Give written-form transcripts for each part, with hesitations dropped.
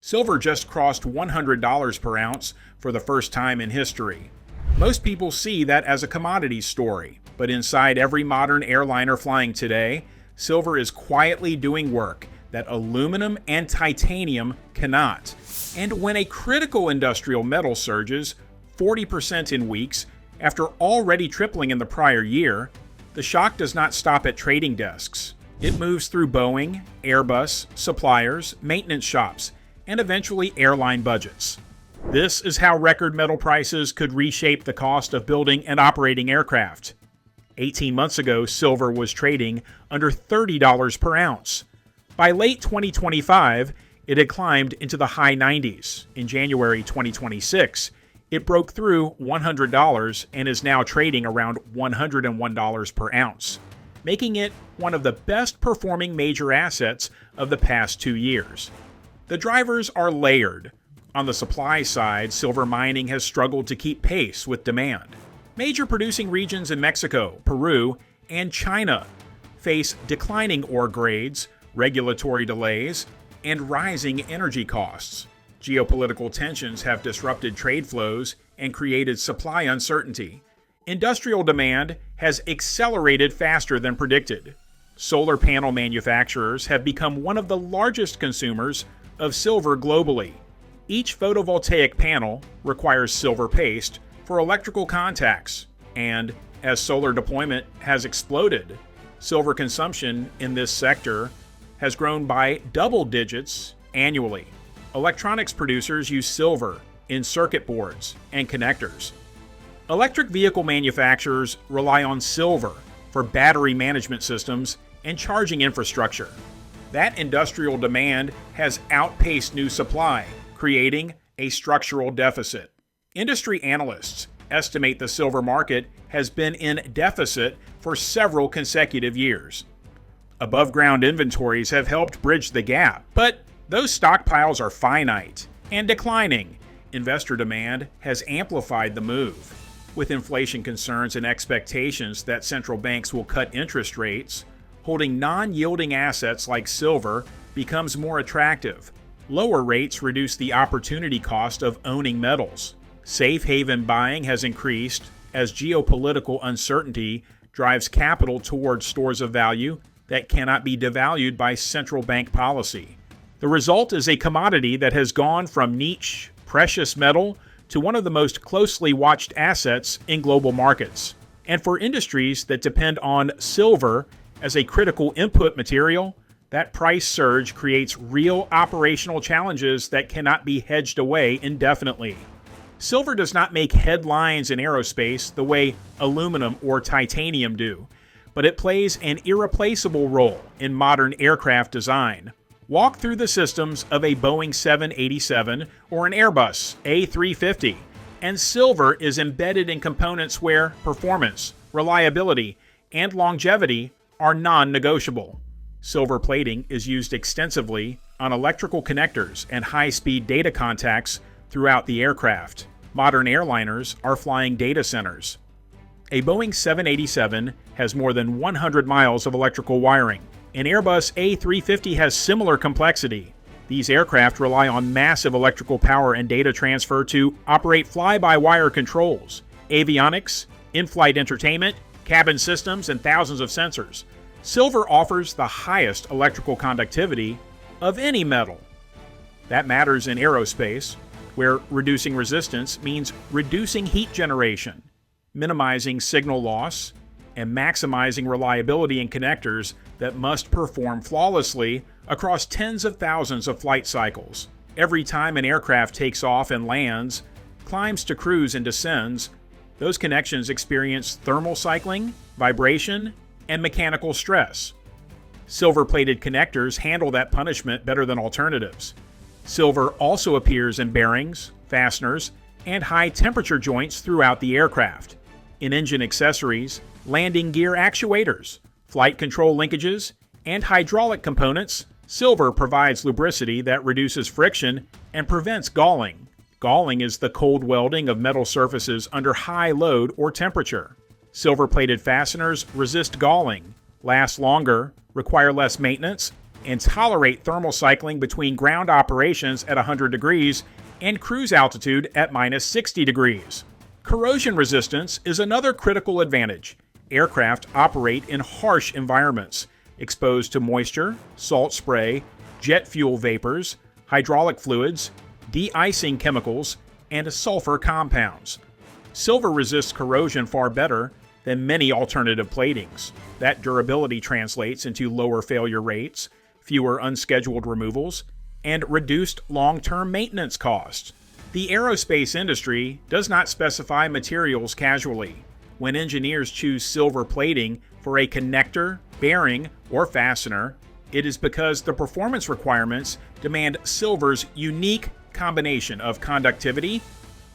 Silver just crossed $100 per ounce for the first time in history. Most people see that as a commodity story, but inside every modern airliner flying today, silver is quietly doing work that aluminum and titanium cannot. And when a critical industrial metal surges 40% in weeks after already tripling in the prior year, the shock does not stop at trading desks. It moves through Boeing, Airbus, suppliers, maintenance shops, and eventually airline budgets. This is how record metal prices could reshape the cost of building and operating aircraft. 18 months ago, silver was trading under $30 per ounce. By late 2025, it had climbed into the high 90s. In January 2026, it broke through $100 and is now trading around $101 per ounce, making it one of the best performing major assets of the past 2 years. The drivers are layered. On the supply side, silver mining has struggled to keep pace with demand. Major producing regions in Mexico, Peru, and China face declining ore grades, regulatory delays, and rising energy costs. Geopolitical tensions have disrupted trade flows and created supply uncertainty. Industrial demand has accelerated faster than predicted. Solar panel manufacturers have become one of the largest consumers of silver globally. Each photovoltaic panel requires silver paste for electrical contacts, and as solar deployment has exploded, silver consumption in this sector has grown by double digits annually. Electronics producers use silver in circuit boards and connectors. Electric vehicle manufacturers rely on silver for battery management systems and charging infrastructure. That industrial demand has outpaced new supply, creating a structural deficit. Industry analysts estimate the silver market has been in deficit for several consecutive years. Above-ground inventories have helped bridge the gap, but those stockpiles are finite and declining. Investor demand has amplified the move. With inflation concerns and expectations that central banks will cut interest rates, holding non-yielding assets like silver becomes more attractive. Lower rates reduce the opportunity cost of owning metals. Safe haven buying has increased as geopolitical uncertainty drives capital towards stores of value that cannot be devalued by central bank policy. The result is a commodity that has gone from niche, precious metal to one of the most closely watched assets in global markets. And for industries that depend on silver as a critical input material, that price surge creates real operational challenges that cannot be hedged away indefinitely. Silver does not make headlines in aerospace the way aluminum or titanium do, but it plays an irreplaceable role in modern aircraft design. Walk through the systems of a Boeing 787 or an Airbus A350, and silver is embedded in components where performance, reliability, and longevity are non-negotiable. Silver plating is used extensively on electrical connectors and high-speed data contacts throughout the aircraft. Modern airliners are flying data centers. A Boeing 787 has more than 100 miles of electrical wiring. An Airbus A350 has similar complexity. These aircraft rely on massive electrical power and data transfer to operate fly-by-wire controls, avionics, in-flight entertainment, cabin systems, and thousands of sensors. Silver offers the highest electrical conductivity of any metal. That matters in aerospace, where reducing resistance means reducing heat generation, minimizing signal loss, and maximizing reliability in connectors that must perform flawlessly across tens of thousands of flight cycles. Every time an aircraft takes off and lands, climbs to cruise and descends, those connections experience thermal cycling, vibration, and mechanical stress. Silver-plated connectors handle that punishment better than alternatives. Silver also appears in bearings, fasteners, and high-temperature joints throughout the aircraft. In engine accessories, landing gear actuators, flight control linkages, and hydraulic components, silver provides lubricity that reduces friction and prevents galling. Galling is the cold welding of metal surfaces under high load or temperature. Silver-plated fasteners resist galling, last longer, require less maintenance, and tolerate thermal cycling between ground operations at 100 degrees and cruise altitude at minus 60 degrees. Corrosion resistance is another critical advantage. Aircraft operate in harsh environments, exposed to moisture, salt spray, jet fuel vapors, hydraulic fluids, de-icing chemicals, and sulfur compounds. Silver resists corrosion far better than many alternative platings. That durability translates into lower failure rates, fewer unscheduled removals, and reduced long-term maintenance costs. The aerospace industry does not specify materials casually. When engineers choose silver plating for a connector, bearing, or fastener, it is because the performance requirements demand silver's unique combination of conductivity,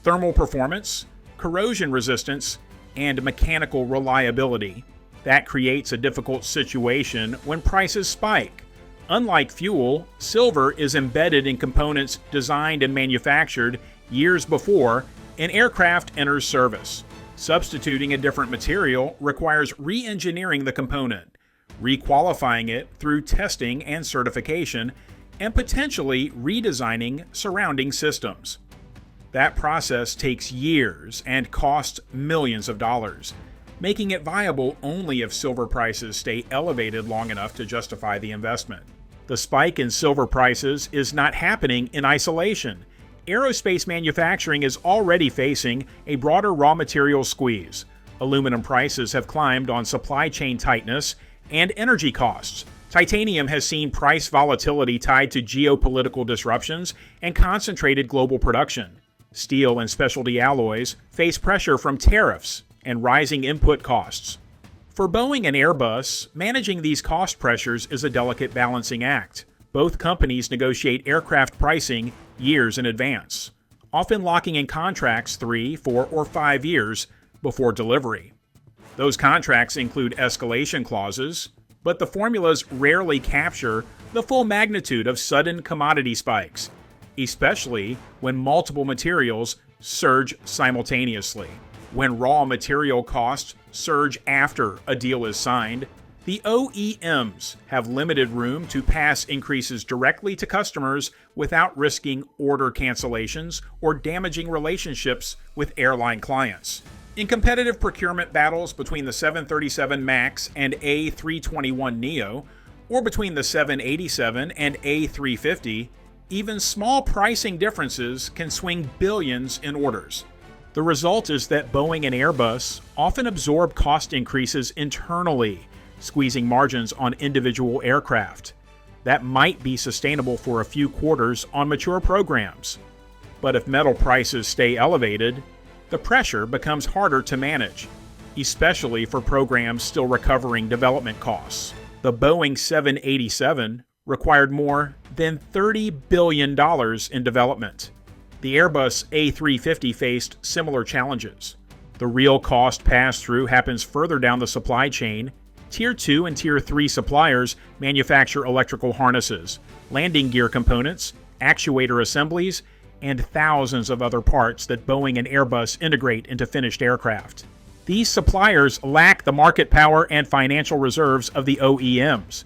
thermal performance, corrosion resistance, and mechanical reliability. That creates a difficult situation when prices spike. Unlike fuel, silver is embedded in components designed and manufactured years before an aircraft enters service. Substituting a different material requires re-engineering the component, requalifying it through testing and certification, and potentially redesigning surrounding systems. That process takes years and costs millions of dollars, making it viable only if silver prices stay elevated long enough to justify the investment. The spike in silver prices is not happening in isolation. Aerospace manufacturing is already facing a broader raw material squeeze. Aluminum prices have climbed on supply chain tightness and energy costs. Titanium has seen price volatility tied to geopolitical disruptions and concentrated global production. Steel and specialty alloys face pressure from tariffs and rising input costs. For Boeing and Airbus, managing these cost pressures is a delicate balancing act. Both companies negotiate aircraft pricing years in advance, often locking in contracts 3, 4, or 5 years before delivery. Those contracts include escalation clauses, but the formulas rarely capture the full magnitude of sudden commodity spikes, especially when multiple materials surge simultaneously. When raw material costs surge after a deal is signed, the OEMs have limited room to pass increases directly to customers without risking order cancellations or damaging relationships with airline clients. In competitive procurement battles between the 737 MAX and A321neo, or between the 787 and A350, even small pricing differences can swing billions in orders. The result is that Boeing and Airbus often absorb cost increases internally, squeezing margins on individual aircraft. That might be sustainable for a few quarters on mature programs. But if metal prices stay elevated, the pressure becomes harder to manage, especially for programs still recovering development costs. The Boeing 787 required more than $30 billion in development. The Airbus A350 faced similar challenges. The real cost pass-through happens further down the supply chain. Tier 2 and Tier 3 suppliers manufacture electrical harnesses, landing gear components, actuator assemblies, and thousands of other parts that Boeing and Airbus integrate into finished aircraft. These suppliers lack the market power and financial reserves of the OEMs.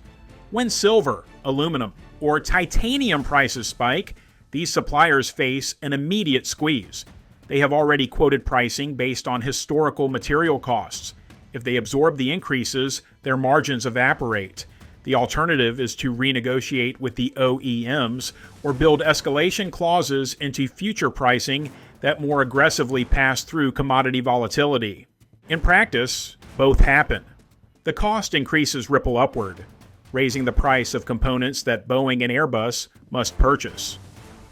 When silver, aluminum, or titanium prices spike, these suppliers face an immediate squeeze. They have already quoted pricing based on historical material costs. If they absorb the increases, their margins evaporate. The alternative is to renegotiate with the OEMs or build escalation clauses into future pricing that more aggressively pass through commodity volatility. In practice, both happen. The cost increases ripple upward, raising the price of components that Boeing and Airbus must purchase.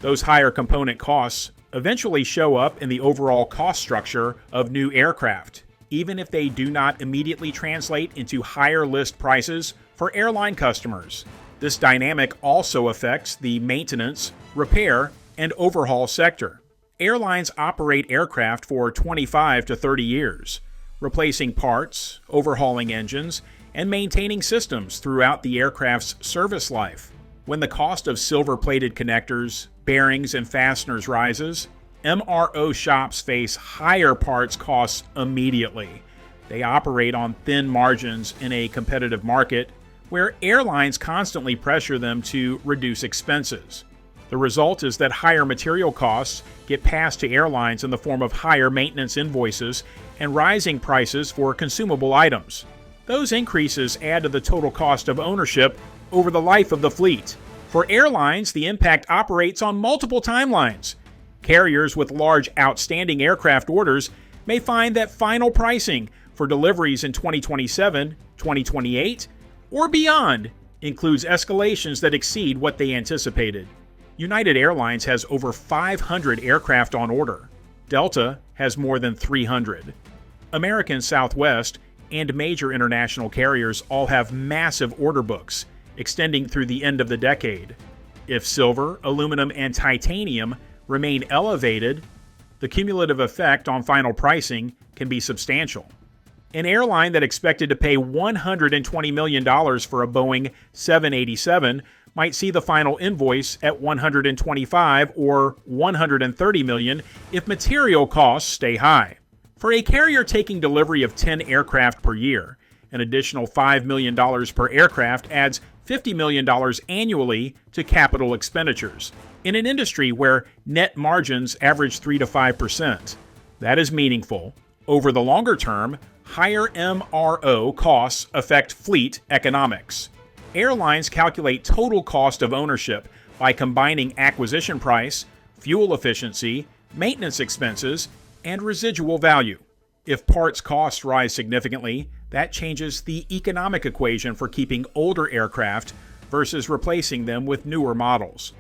Those higher component costs eventually show up in the overall cost structure of new aircraft, even if they do not immediately translate into higher list prices for airline customers. This dynamic also affects the maintenance, repair, and overhaul sector. Airlines operate aircraft for 25 to 30 years, replacing parts, overhauling engines, and maintaining systems throughout the aircraft's service life. When the cost of silver-plated connectors, bearings, and fasteners rises, MRO shops face higher parts costs immediately. They operate on thin margins in a competitive market, where airlines constantly pressure them to reduce expenses. The result is that higher material costs get passed to airlines in the form of higher maintenance invoices and rising prices for consumable items. Those increases add to the total cost of ownership over the life of the fleet. For airlines, the impact operates on multiple timelines. Carriers with large outstanding aircraft orders may find that final pricing for deliveries in 2027, 2028, or beyond includes escalations that exceed what they anticipated. United Airlines has over 500 aircraft on order. Delta has more than 300. American, Southwest, and major international carriers all have massive order books extending through the end of the decade. If silver, aluminum, and titanium remain elevated, the cumulative effect on final pricing can be substantial. An airline that expected to pay $120 million for a Boeing 787 might see the final invoice at $125 or $130 million if material costs stay high. For a carrier taking delivery of 10 aircraft per year, an additional $5 million per aircraft adds $50 million annually to capital expenditures, in an industry where net margins average 3 to 5%. That is meaningful. Over the longer term, higher MRO costs affect fleet economics. Airlines calculate total cost of ownership by combining acquisition price, fuel efficiency, maintenance expenses, and residual value. If parts costs rise significantly, that changes the economic equation for keeping older aircraft versus replacing them with newer models.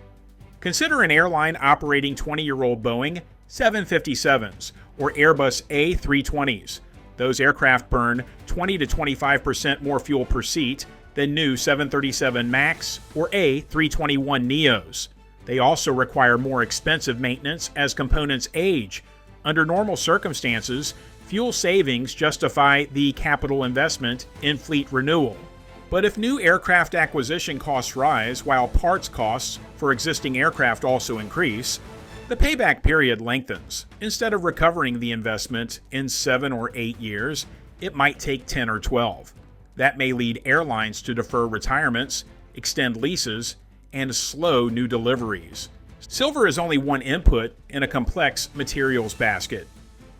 Consider an airline operating 20-year-old Boeing 757s or Airbus A320s. Those aircraft burn 20 to 25% more fuel per seat than new 737 MAX or A321neos. They also require more expensive maintenance as components age. Under normal circumstances, fuel savings justify the capital investment in fleet renewal. But if new aircraft acquisition costs rise while parts costs for existing aircraft also increase, the payback period lengthens. Instead of recovering the investment in 7 or 8 years, it might take 10 or 12. That may lead airlines to defer retirements, extend leases, and slow new deliveries. Silver is only one input in a complex materials basket,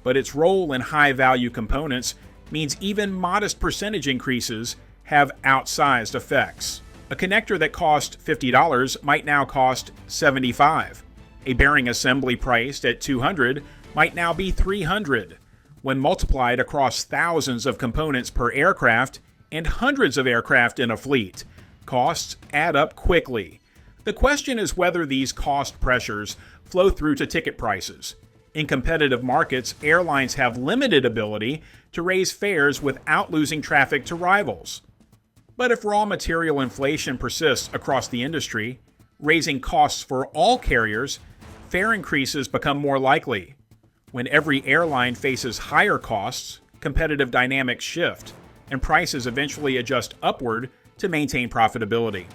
but its role in high-value components means even modest percentage increases have outsized effects. A connector that cost $50 might now cost $75. A bearing assembly priced at $200 might now be $300. When multiplied across thousands of components per aircraft and hundreds of aircraft in a fleet, costs add up quickly. The question is whether these cost pressures flow through to ticket prices. In competitive markets, airlines have limited ability to raise fares without losing traffic to rivals. But if raw material inflation persists across the industry, raising costs for all carriers, fare increases become more likely. When every airline faces higher costs, competitive dynamics shift, and prices eventually adjust upward to maintain profitability.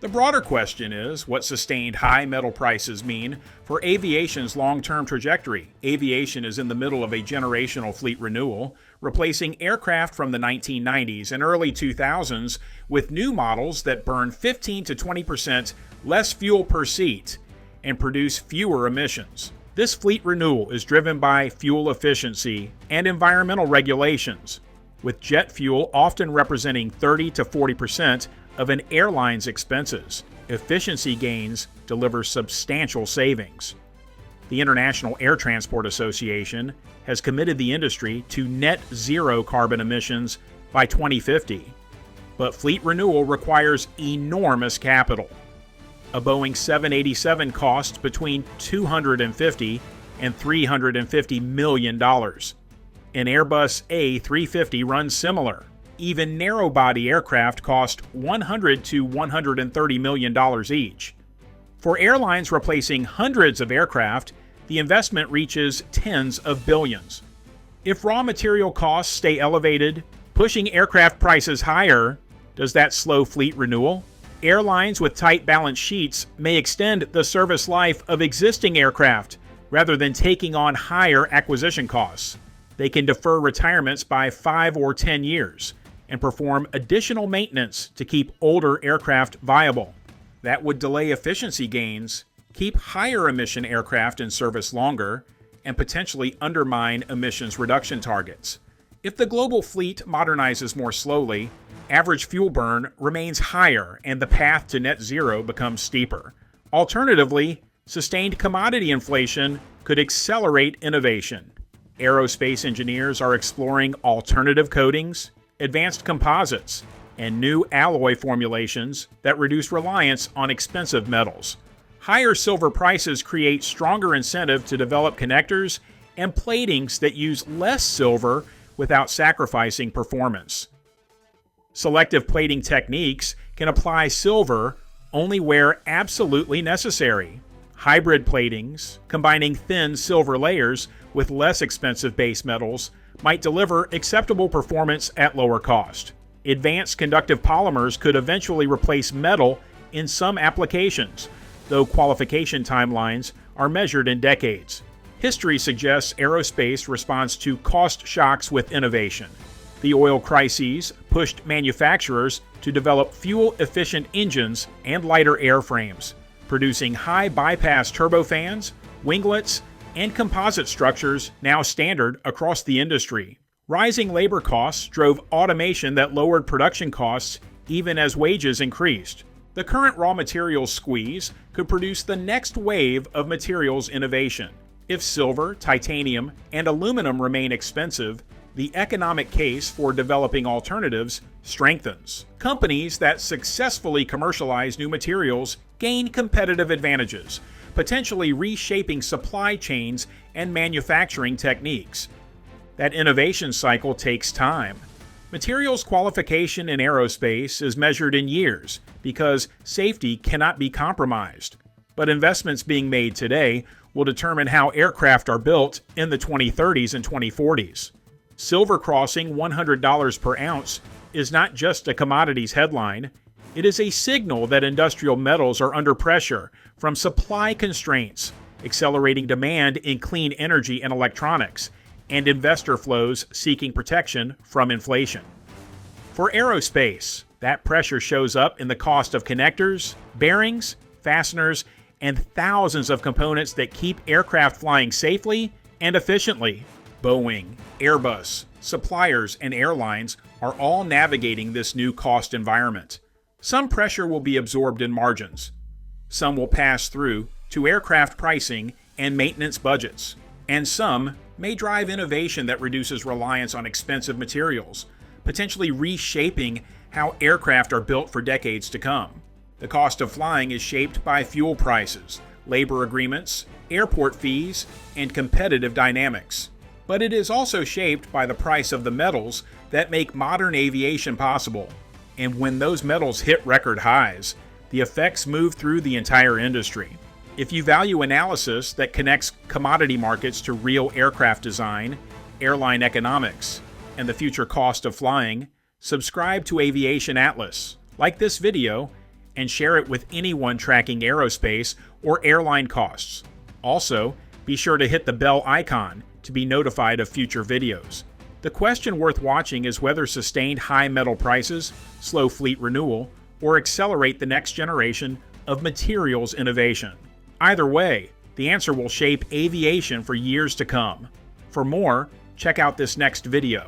The broader question is what sustained high metal prices mean for aviation's long-term trajectory. Aviation is in the middle of a generational fleet renewal, replacing aircraft from the 1990s and early 2000s with new models that burn 15 to 20% less fuel per seat and produce fewer emissions. This fleet renewal is driven by fuel efficiency and environmental regulations, with jet fuel often representing 30 to 40% of an airline's expenses. Efficiency gains deliver substantial savings. The International Air Transport Association has committed the industry to net zero carbon emissions by 2050. But fleet renewal requires enormous capital. A Boeing 787 costs between $250 and $350 million. An Airbus A350 runs similar. Even narrow-body aircraft cost $100 to $130 million each. For airlines replacing hundreds of aircraft, the investment reaches tens of billions. If raw material costs stay elevated, pushing aircraft prices higher, does that slow fleet renewal? Airlines with tight balance sheets may extend the service life of existing aircraft rather than taking on higher acquisition costs. They can defer retirements by 5 or 10 years, and perform additional maintenance to keep older aircraft viable. That would delay efficiency gains, keep higher emission aircraft in service longer, and potentially undermine emissions reduction targets. If the global fleet modernizes more slowly, average fuel burn remains higher and the path to net zero becomes steeper. Alternatively, sustained commodity inflation could accelerate innovation. Aerospace engineers are exploring alternative coatings, advanced composites, and new alloy formulations that reduce reliance on expensive metals. Higher silver prices create stronger incentive to develop connectors and platings that use less silver without sacrificing performance. Selective plating techniques can apply silver only where absolutely necessary. Hybrid platings, combining thin silver layers with less expensive base metals, might deliver acceptable performance at lower cost. Advanced conductive polymers could eventually replace metal in some applications, though qualification timelines are measured in decades. History suggests aerospace responds to cost shocks with innovation. The oil crises pushed manufacturers to develop fuel-efficient engines and lighter airframes, producing high bypass turbofans, winglets, and composite structures now standard across the industry. Rising labor costs drove automation that lowered production costs even as wages increased. The current raw materials squeeze could produce the next wave of materials innovation. If silver, titanium, and aluminum remain expensive, the economic case for developing alternatives strengthens. Companies that successfully commercialize new materials gain competitive advantages, potentially reshaping supply chains and manufacturing techniques. That innovation cycle takes time. Materials qualification in aerospace is measured in years because safety cannot be compromised. But investments being made today will determine how aircraft are built in the 2030s and 2040s. Silver crossing $100 per ounce is not just a commodities headline. It is a signal that industrial metals are under pressure from supply constraints, accelerating demand in clean energy and electronics, and investor flows seeking protection from inflation. For aerospace, that pressure shows up in the cost of connectors, bearings, fasteners, and thousands of components that keep aircraft flying safely and efficiently. Boeing, Airbus, suppliers, and airlines are all navigating this new cost environment. Some pressure will be absorbed in margins. Some will pass through to aircraft pricing and maintenance budgets. And some may drive innovation that reduces reliance on expensive materials, potentially reshaping how aircraft are built for decades to come. The cost of flying is shaped by fuel prices, labor agreements, airport fees, and competitive dynamics. But it is also shaped by the price of the metals that make modern aviation possible. And when those metals hit record highs, the effects move through the entire industry. If you value analysis that connects commodity markets to real aircraft design, airline economics, and the future cost of flying, subscribe to Aviation Atlas, like this video, and share it with anyone tracking aerospace or airline costs. Also, be sure to hit the bell icon to be notified of future videos. The question worth watching is whether sustained high metal prices slow fleet renewal or accelerate the next generation of materials innovation. Either way, the answer will shape aviation for years to come. For more, check out this next video.